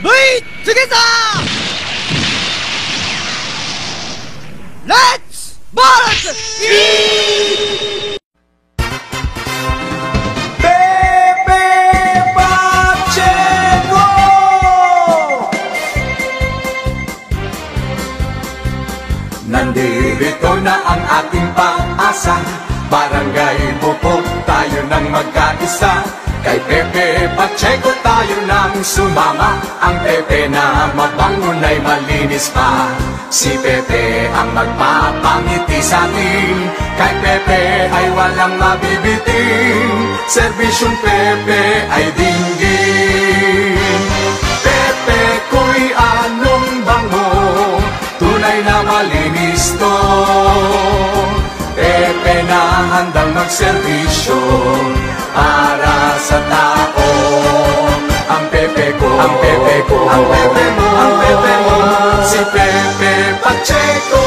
Meet together! Let's Bharat eat! Pepe Pacheco! Nandirito na ang ating pag-asa, Barangay Bukod, tayo nang magkaisa. Kay Pepe Pacheco tayo nang sumama, ang Pepe na mabango na'y malinis pa. Si Pepe ang magpapangiti sa atin, kay Pepe ay walang mabibitin. Serbisyong Pepe ay dinggin. Pepe ko'y anong bango, tunay na malinis to. Pepe na handang magserbisyo para sa tao. Ang Pepe ko, ang Pepe ko, ang Pepe mo, ang Pepe mo, si Pepe Pacheco.